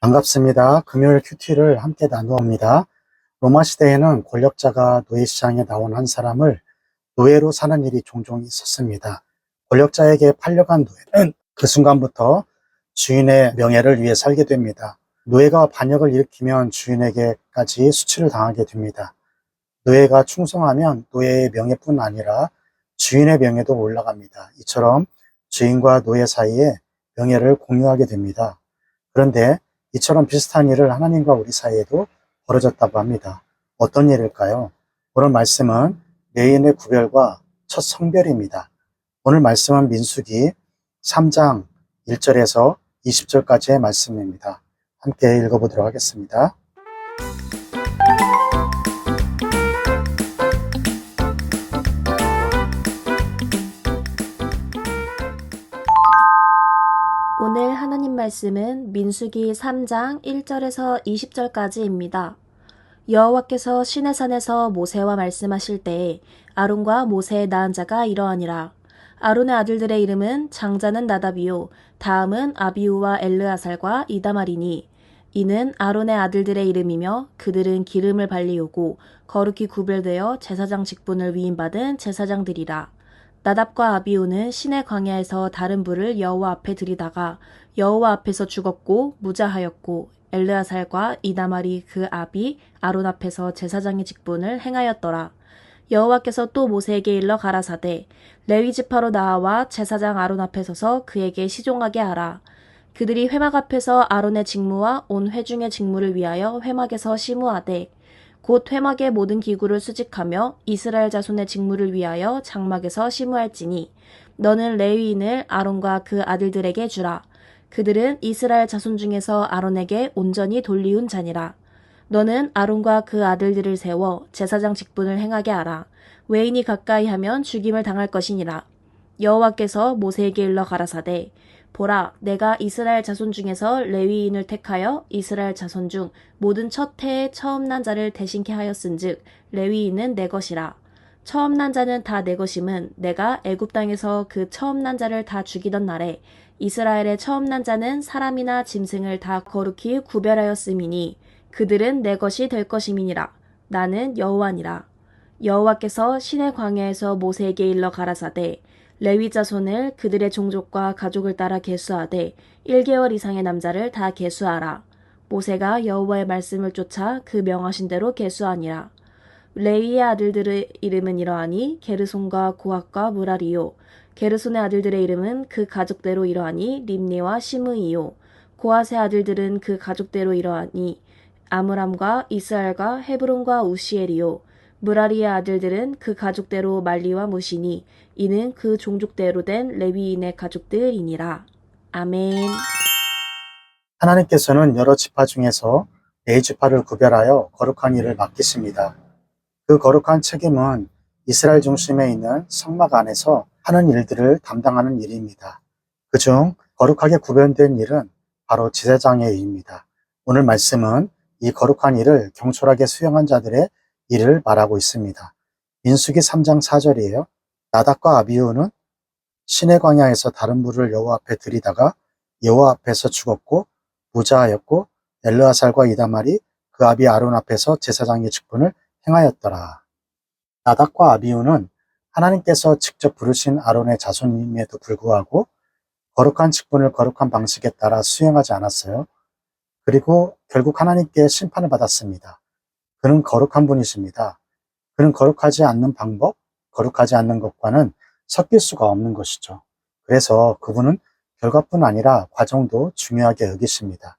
반갑습니다. 금요일 큐티를 함께 나누옵니다. 로마 시대에는 권력자가 노예시장에 나온 한 사람을 노예로 사는 일이 종종 있었습니다. 권력자에게 팔려간 노예는 그 순간부터 주인의 명예를 위해 살게 됩니다. 노예가 반역을 일으키면 주인에게까지 수치를 당하게 됩니다. 노예가 충성하면 노예의 명예뿐 아니라 주인의 명예도 올라갑니다. 이처럼 주인과 노예 사이에 명예를 공유하게 됩니다. 그런데 이처럼 비슷한 일을 하나님과 우리 사이에도 벌어졌다고 합니다. 어떤 일일까요? 오늘 말씀은 레위인의 구별과 첫 성별입니다. 오늘 말씀은 민수기 3장 1절에서 20절까지의 말씀입니다. 함께 읽어보도록 하겠습니다. 오늘 하나님 말씀은 민수기 3장 1절에서 20절까지입니다. 여호와께서 시내산에서 모세와 말씀하실 때에 아론과 모세의 낳은 자가 이러하니라. 아론의 아들들의 이름은 장자는 나답이요 다음은 아비후와 엘르아살과 이다말이니 이는 아론의 아들들의 이름이며 그들은 기름을 발리우고 거룩히 구별되어 제사장 직분을 위임받은 제사장들이라. 나답과 아비후는 시내 광야에서 다른 불을 여호와 앞에 들이다가 여호와 앞에서 죽었고 무자하였고 엘르아살과 이다말이 그 아비 아론 앞에서 제사장의 직분을 행하였더라. 여호와께서 또 모세에게 일러 가라사대 레위 지파로 나아와 제사장 아론 앞에 서서 그에게 시종하게 하라. 그들이 회막 앞에서 아론의 직무와 온 회중의 직무를 위하여 회막에서 시무하되 곧 회막의 모든 기구를 수직하며 이스라엘 자손의 직무를 위하여 장막에서 시무할지니 너는 레위인을 아론과 그 아들들에게 주라. 그들은 이스라엘 자손 중에서 아론에게 온전히 돌리운 자니라. 너는 아론과 그 아들들을 세워 제사장 직분을 행하게 하라. 외인이 가까이 하면 죽임을 당할 것이니라. 여호와께서 모세에게 일러 가라사대 보라, 내가 이스라엘 자손 중에서 레위인을 택하여 이스라엘 자손 중 모든 첫 해에 처음 난 자를 대신케 하였은즉 레위인은 내 것이라. 처음 난 자는 다 내 것임은 내가 애굽 땅에서 그 처음 난 자를 다 죽이던 날에 이스라엘의 처음 난 자는 사람이나 짐승을 다 거룩히 구별하였음이니 그들은 내 것이 될 것임이니라. 나는 여호와니라. 여호와께서 시내 광야에서 모세에게 일러 가라사대 레위 자손을 그들의 종족과 가족을 따라 계수하되 1개월 이상의 남자를 다 계수하라. 모세가 여호와의 말씀을 쫓아 그 명하신 대로 계수하니라. 레위의 아들들의 이름은 이러하니 게르손과 고핫과 무라리요. 게르손의 아들들의 이름은 그 가족대로 이러하니 림니와 시므이요. 고핫의 아들들은 그 가족대로 이러하니 아므람과 이스라엘과 헤브론과 우시엘이요. 무라리의 아들들은 그 가족대로 말리와 무시니 이는 그 종족대로 된 레위인의 가족들이니라. 아멘. 하나님께서는 여러 지파 중에서 네 지파를 구별하여 거룩한 일을 맡기십니다. 그 거룩한 책임은 이스라엘 중심에 있는 성막 안에서 하는 일들을 담당하는 일입니다. 그중 거룩하게 구별된 일은 바로 제사장의 일입니다. 오늘 말씀은 이 거룩한 일을 경솔하게 수행한 자들의 일을 말하고 있습니다. 민수기 3장 4절이에요. 나답과 아비후는 시내 광야에서 다른 불을 여호와 앞에 들이다가 여호와 앞에서 죽었고 무자하였고 엘르아살과 이다말이 그 아비 아론 앞에서 제사장의 직분을 행하였더라. 나답과 아비후는 하나님께서 직접 부르신 아론의 자손임에도 불구하고 거룩한 직분을 거룩한 방식에 따라 수행하지 않았어요. 그리고 결국 하나님께 심판을 받았습니다. 그는 거룩한 분이십니다. 그는 거룩하지 않는 방법, 거룩하지 않는 것과는 섞일 수가 없는 것이죠. 그래서 그분은 결과뿐 아니라 과정도 중요하게 여기십니다.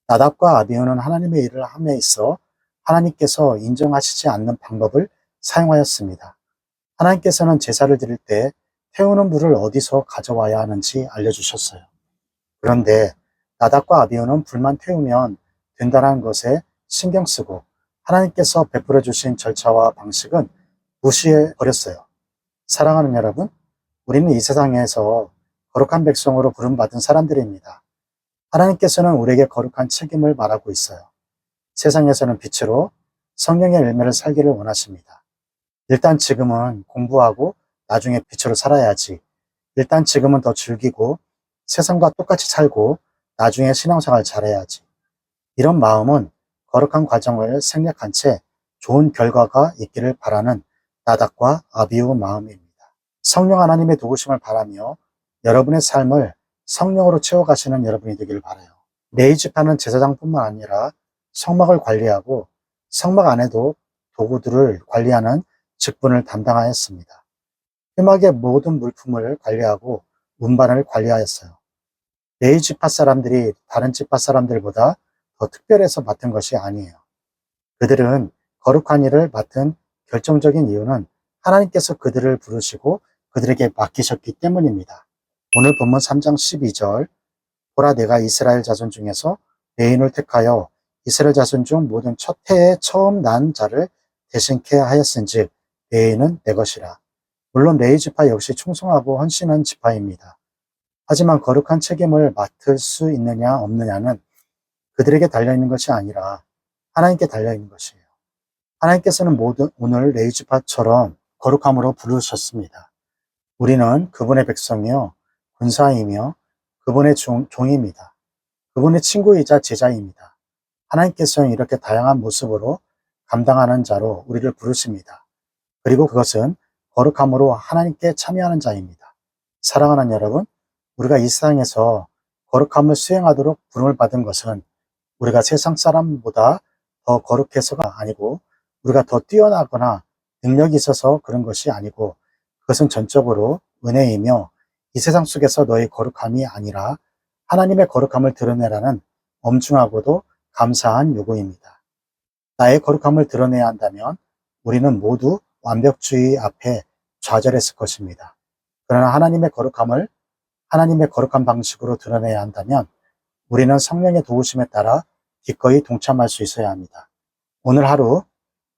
나답과 아비후는 하나님의 일을 함에 있어 하나님께서 인정하시지 않는 방법을 사용하였습니다. 하나님께서는 제사를 드릴 때 태우는 불을 어디서 가져와야 하는지 알려주셨어요. 그런데 나답과 아비후는 불만 태우면 된다는 것에 신경 쓰고 하나님께서 베풀어 주신 절차와 방식은 무시해 버렸어요. 사랑하는 여러분, 우리는 이 세상에서 거룩한 백성으로 부름받은 사람들입니다. 하나님께서는 우리에게 거룩한 책임을 말하고 있어요. 세상에서는 빛으로 성령의 열매를 살기를 원하십니다. 일단 지금은 공부하고 나중에 빛으로 살아야지. 일단 지금은 더 즐기고 세상과 똑같이 살고 나중에 신앙생활 잘해야지. 이런 마음은 거룩한 과정을 생략한 채 좋은 결과가 있기를 바라는 나답과 아비후 마음입니다. 성령 하나님의 도우심을 바라며 여러분의 삶을 성령으로 채워가시는 여러분이 되기를 바라요. 레위 지파는 제사장뿐만 아니라 성막을 관리하고 성막 안에도 도구들을 관리하는 직분을 담당하였습니다. 회막의 모든 물품을 관리하고 운반을 관리하였어요. 레위 지파 사람들이 다른 지파 사람들보다 더 특별해서 맡은 것이 아니에요. 그들은 거룩한 일을 맡은 결정적인 이유는 하나님께서 그들을 부르시고 그들에게 맡기셨기 때문입니다. 오늘 본문 3장 12절 보라 내가 이스라엘 자손 중에서 레인을 택하여 이스라엘 자손 중 모든 첫 해에 처음 난 자를 대신케 하였은즉 레인은 내 것이라. 물론 레위 지파 역시 충성하고 헌신한 지파입니다. 하지만 거룩한 책임을 맡을 수 있느냐 없느냐는 그들에게 달려있는 것이 아니라 하나님께 달려있는 것이에요. 하나님께서는 오늘 레위 지파처럼 거룩함으로 부르셨습니다. 우리는 그분의 백성이요 군사이며 그분의 종입니다. 그분의 친구이자 제자입니다. 하나님께서는 이렇게 다양한 모습으로 감당하는 자로 우리를 부르십니다. 그리고 그것은 거룩함으로 하나님께 참여하는 자입니다. 사랑하는 여러분, 우리가 이 세상에서 거룩함을 수행하도록 부름을 받은 것은 우리가 세상 사람보다 더 거룩해서가 아니고 우리가 더 뛰어나거나 능력이 있어서 그런 것이 아니고 그것은 전적으로 은혜이며 이 세상 속에서 너의 거룩함이 아니라 하나님의 거룩함을 드러내라는 엄중하고도 감사한 요구입니다. 나의 거룩함을 드러내야 한다면 우리는 모두 완벽주의 앞에 좌절했을 것입니다. 그러나 하나님의 거룩한 방식으로 드러내야 한다면 우리는 성령의 도우심에 따라 기꺼이 동참할 수 있어야 합니다. 오늘 하루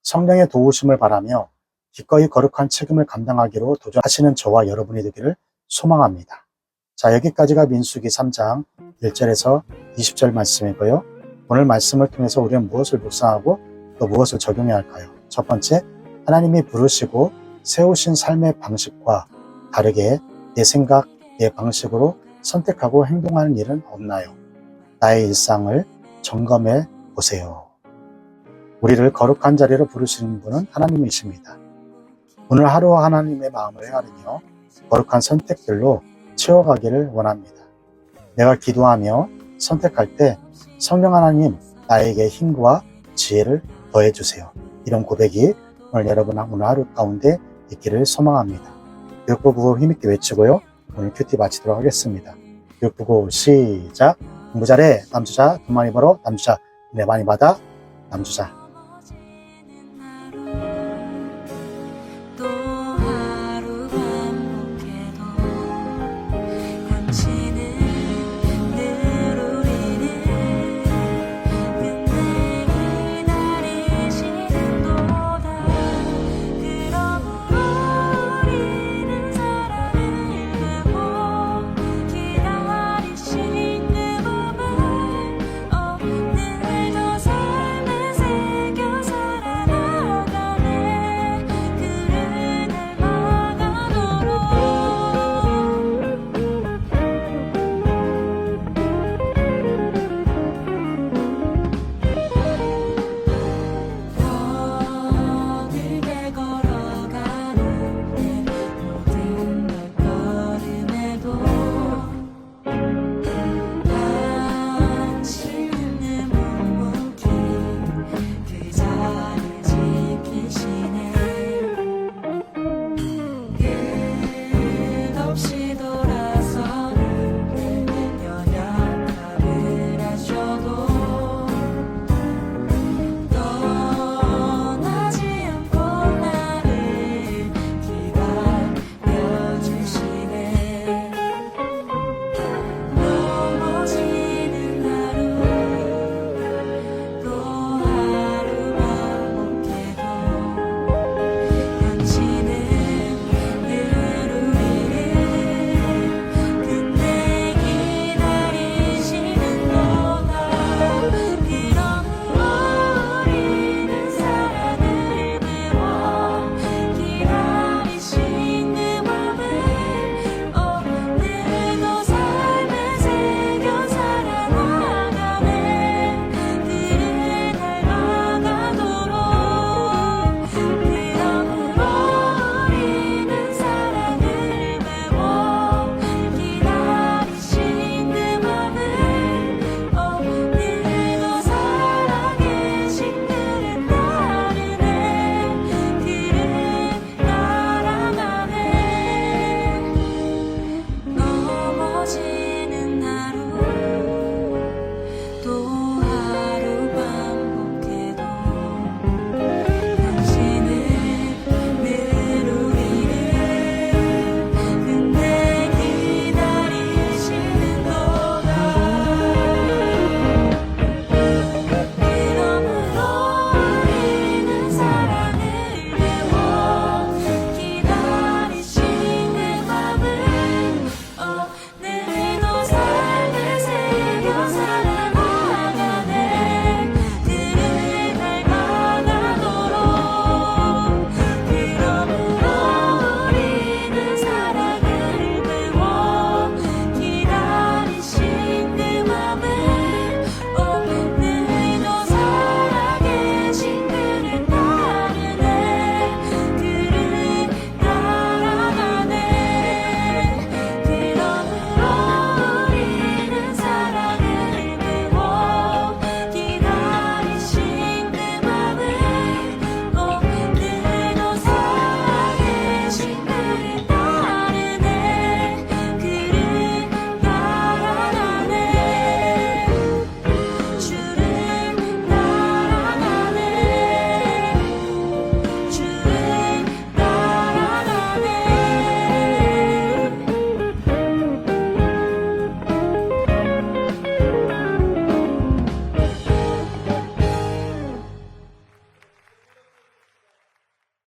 성령의 도우심을 바라며 기꺼이 거룩한 책임을 감당하기로 도전하시는 저와 여러분이 되기를 소망합니다. 자, 여기까지가 민수기 3장 1절에서 20절 말씀이고요. 오늘 말씀을 통해서 우리는 무엇을 묵상하고 또 무엇을 적용해야 할까요? 첫 번째, 하나님이 부르시고 세우신 삶의 방식과 다르게 내 생각, 내 방식으로 선택하고 행동하는 일은 없나요? 나의 일상을 점검해 보세요. 우리를 거룩한 자리로 부르시는 분은 하나님이십니다. 오늘 하루 하나님의 마음을 헤아리며 거룩한 선택들로 채워가기를 원합니다. 내가 기도하며 선택할 때 성령 하나님 나에게 힘과 지혜를 더해주세요. 이런 고백이 오늘 여러분 오늘 하루 가운데 있기를 소망합니다. 교육부고 힘있게 외치고요. 오늘 큐티 마치도록 하겠습니다. 교육부고 시작. 공부 잘해 남주자 돈 많이 벌어 남주자 은혜 많이 받아 남주자